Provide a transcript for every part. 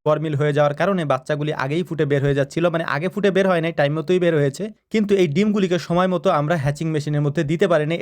গরমিল হয়ে যাওয়ার কারণে বাচ্চাগুলি আগেই ফুটে বের হয়ে যাচ্ছিল, মানে আগে ফুটে বের হয় নাই, টাইম মতোই বের হয়েছে, কিন্তু এই ডিমগুলিকে সময় মতো আমরা হ্যাচিং মেশিনের মধ্যে দিতে পারিনি।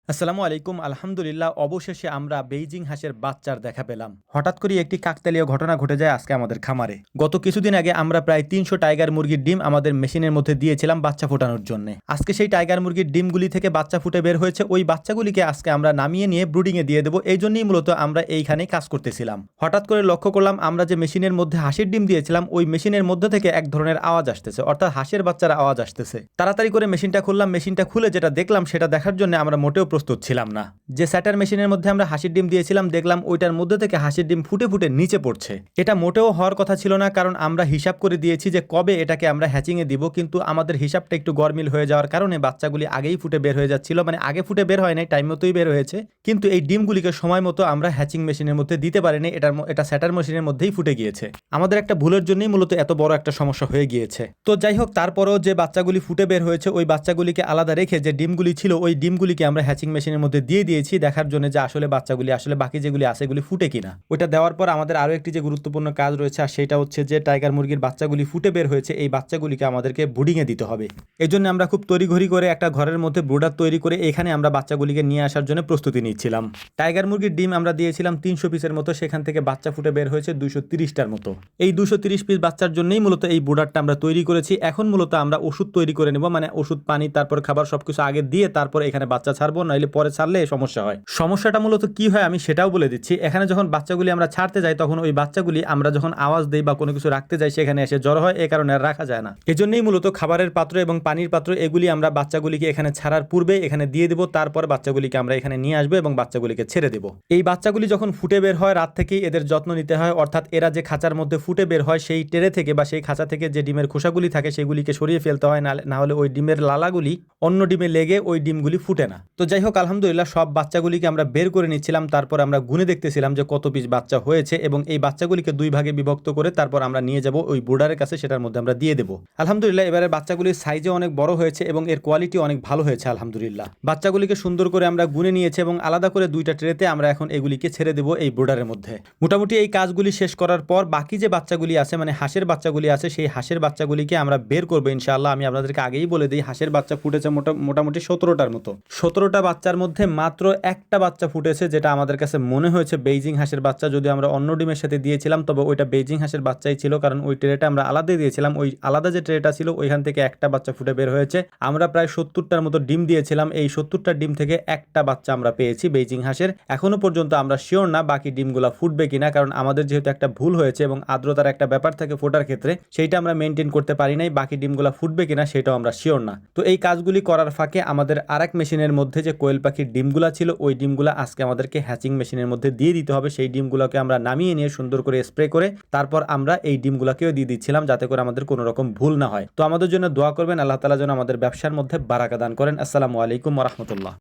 আসসালামু আলাইকুম। আলহামদুলিল্লাহ, অবশেষে আমরা বেইজিং হাঁসের বাচ্চার দেখা পেলাম। হঠাৎ করে একটি কাকতালীয় ঘটনা ঘটে যায় আজকে আমাদের খামারে। গত কিছুদিন আগে আমরা প্রায় 300 টাইগার মুরগির ডিম আমাদের মেশিনের মধ্যে দিয়েছিলাম বাচ্চা ফোটানোর জন্য। আজকে সেই টাইগার মুরগির ডিমগুলি থেকে বাচ্চা ফুটে বের হয়েছে। ওই বাচ্চাগুলিকে আজকে আমরা নামিয়ে নিয়ে ব্রুডিংয়ে দিয়ে দেবো, এই জন্যই মূলত আমরা এইখানে কাজ করতেছিলাম। হঠাৎ করে লক্ষ্য করলাম আমরা যে মেশিনের মধ্যে হাঁসের ডিম দিয়েছিলাম ওই মেশিনের মধ্যে থেকে এক ধরনের আওয়াজ আসতেছে, অর্থাৎ হাঁসের বাচ্চার আওয়াজ আসতেছে। তাড়াতাড়ি করে মেশিনটা খুললাম, মেশিনটা খুলে যেটা দেখলাম সেটা দেখার জন্য আমরা মোটেও প্রস্তুত ছিলাম না। যে স্যাটার মেশিনের মধ্যে আমরা হাঁসের ডিম দিয়েছিলাম দেখলাম ওইটার মধ্যে থেকে হাঁসের ডিম ফুটে ফুটে নিচে পড়ছে। এটা মোটেও হওয়ার কথা ছিল না, কারণ আমরা হিসাব করে দিয়েছি যে কবে এটাকে আমরা হ্যাচিংয়ে দিব, কিন্তু আমাদের হিসাবটা একটু গরমিল হয়ে যাওয়ার কারণে বাচ্চাগুলি আগেই ফুটে বের হয়ে যাচ্ছিল, মানে আগে ফুটে বের হয় নাই, টাইম মতোই বের হয়েছে, কিন্তু এই ডিমগুলিকে সময় মতো আমরা হ্যাচিং মেশিনের মধ্যে দিতে পারিনি। এটা স্যাটার মেশিনের মধ্যেই ফুটে গিয়েছে। আমাদের একটা ভুলের জন্যই মূলত এত বড় একটা সমস্যা হয়ে গিয়েছে। তো যাই হোক, তারপরও যে বাচ্চাগুলি ফুটে বের হয়েছে ওই বাচ্চাগুলিকে আলাদা রেখে যে ডিমগুলি ছিল ওই ডিমগুলিকে আমরা হ্যাচিং মেশিনের মধ্যে দিয়ে দিয়েছি দেখার জন্য যে আসলে বাচ্চাগুলি আসলে বাকি যেগুলি আছে এগুলি ফুটে কিনা। ওইটা দেওয়ার পর আমাদের আরও একটি যে গুরুত্বপূর্ণ কাজ রয়েছে, আর সেটা হচ্ছে যে টাইগার মুরগির বাচ্চাগুলি ফুটে বের হয়েছে এই বাচ্চাগুলিকে আমাদেরকে ব্রুডিংয়ে দিতে হবে। এই জন্য আমরা খুব তড়িঘড়ি করে একটা ঘরের মধ্যে ব্রুডার তৈরি করে এখানে আমরা বাচ্চাগুলিকে নিয়ে আসার জন্য প্রস্তুতি নিচ্ছিলাম। টাইগার মুরগির ডিম আমরা দিয়েছিলাম 300 পিসের মতো, সেখান থেকে বাচ্চা ফুটে বের হয়েছে 230টার মতো। এই 230 পিস বাচ্চার জন্যই মূলত এই ব্রুডারটা আমরা তৈরি করেছি। এখন মূলত আমরা ওষুধ তৈরি করে নেব, মানে ওষুধ, পানি, তারপর খাবার সবকিছু আগে দিয়ে তারপর এখানে বাচ্চা ছাড়বো, নইলে পরে ছাড়লে সমস্যা হয়। সমস্যাটা মূলত কি হয় আমি সেটাও বলে দিচ্ছি। এখানে যখন বাচ্চাগুলি আমরা ছাড়তে যাই তখন ওই বাচ্চাগুলি আমরা যখন আওয়াজ দেই বা কোনো কিছু রাখতে যাই সেখানে এসে জড়ো হয়, এই কারণে আর রাখা যায় না। এজন্যই মূলত খাবারের পাত্র এবং পানির পাত্র এগুলি আমরা বাচ্চাগুলিকে এখানে ছাড়ার পূর্বে এখানে দিয়ে দেবো, তারপর বাচ্চাগুলিকে আমরা এখানে নিয়ে আসবো এবং বাচ্চাগুলিকে ছেড়ে দেবো। এই বাচ্চাগুলি যখন ফুটে বের হয় রাত থেকেই এদের যত্ন নিতে হয়, অর্থাৎ এরা যে খাঁচার মধ্যে ফুটে বের হয় সেই টেরে থেকে বা সেই খাঁচা থেকে যে ডিমের খোসাগুলি থাকে সেগুলিকে সরিয়ে ফেলতে হয়, না হলে ওই ডিমের লালাগুলি অন্য ডিমে লেগে ওই ডিমগুলি ফুটে না। তো যাই হোক, আলহামদুলিল্লাহ সব বাচ্চাগুলিকে আমরা বের করে নিচ্ছিলাম, তারপর আমরা গুনে দেখতেছিলাম যে কত পিস বাচ্চা হয়েছে এবং এই বাচ্চাগুলিকে 2 ভাগে বিভক্ত করে তারপর আমরা নিয়ে যাব ওই বোর্ডারের কাছে, সেটার মধ্যে আমরা দিয়ে দেবো। আলহামদুলিল্লাহ এবারে বাচ্চাগুলির সাইজে অনেক বড় হয়েছে এবং এর কোয়ালিটি অনেক ভালো হয়েছে। আলহামদুলিল্লাহ বাচ্চাগুলিকে সুন্দর করে আমরা গুনে নিয়েছি এবং আলাদা করে 2টা ট্রেতে আমরা এখন এগুলিকে ছেড়ে দেবো এই বোর্ডারের মধ্যে। মোটামুটি এই কাজগুলি শেষ করার পর বাকি যে বাচ্চাগুলি আছে, মানে হাঁসের বাচ্চাগুলি আছে, সেই হাঁসের বাচ্চাগুলিকে আমরা বের করবো ইনশাআল্লাহ। আমি আপনাদেরকে আগেই বলে দিই হাঁসের বাচ্চা ফুটেছে মোটামুটি 17টার মতো। 17টা বাচ্চার মধ্যে মাত্র একটা বাচ্চা ফুটেছে, যেটা আমাদের কাছে মনে হয়েছে বেইজিং হাঁসের বাচ্চা। যদি আমরা অন্য ডিমের সাথে দিয়েছিলাম তবে ওইটা বেইজিং হাঁসের বাচ্চাই ছিল, কারণ ওই ট্রেটা আমরা আলাদা দিয়েছিলাম। ওই আলাদা যে ট্রেটা ছিল ওইখান থেকে একটা বাচ্চা ফুটে বের হয়েছে। আমরা প্রায় 70টার মতো ডিম দিয়েছিলাম, এই 70টা ডিম থেকে একটা বাচ্চা আমরা পেয়েছি বেইজিং হাঁসের। এখনো পর্যন্ত আমরা শিওর না বাকি ডিমগুলা ফুটবে কিনা, কারণ আমাদের যেহেতু একটা ভুল হয়েছে এবং আর্দ্রতার একটা ব্যাপার থাকে ফোটার ক্ষেত্রে, সেইটা আমরা মেনটেন করতে পারি নাই। বাকি ডিমগুলা ফুটবে কিনা সেটাও আমরা শিওর না। তো এই কাজগুলি করার ফাঁকে আমাদের আরেক মেশিনের মধ্যে যে কোয়েল পাখির ডিমগুলা ছিল ওই ডিমগুলা আজকে আমাদেরকে হ্যাচিং মেশিনের মধ্যে দিয়ে দিতে হবে। সেই ডিমগুলোকে আমরা নামিয়ে নিয়ে সুন্দর করে স্প্রে করে তারপর আমরা এই ডিমগুলোকেও দিয়ে দিচ্ছিলাম, যাতে করে আমাদের কোনো রকম ভুল না হয়। তো আমাদের জন্য দোয়া করবেন, আল্লাহ তাআলা যেন আমাদের ব্যবসার মধ্যে বারাকা দান করেন। আসসালামু আলাইকুম ওয়া রাহমাতুল্লাহ।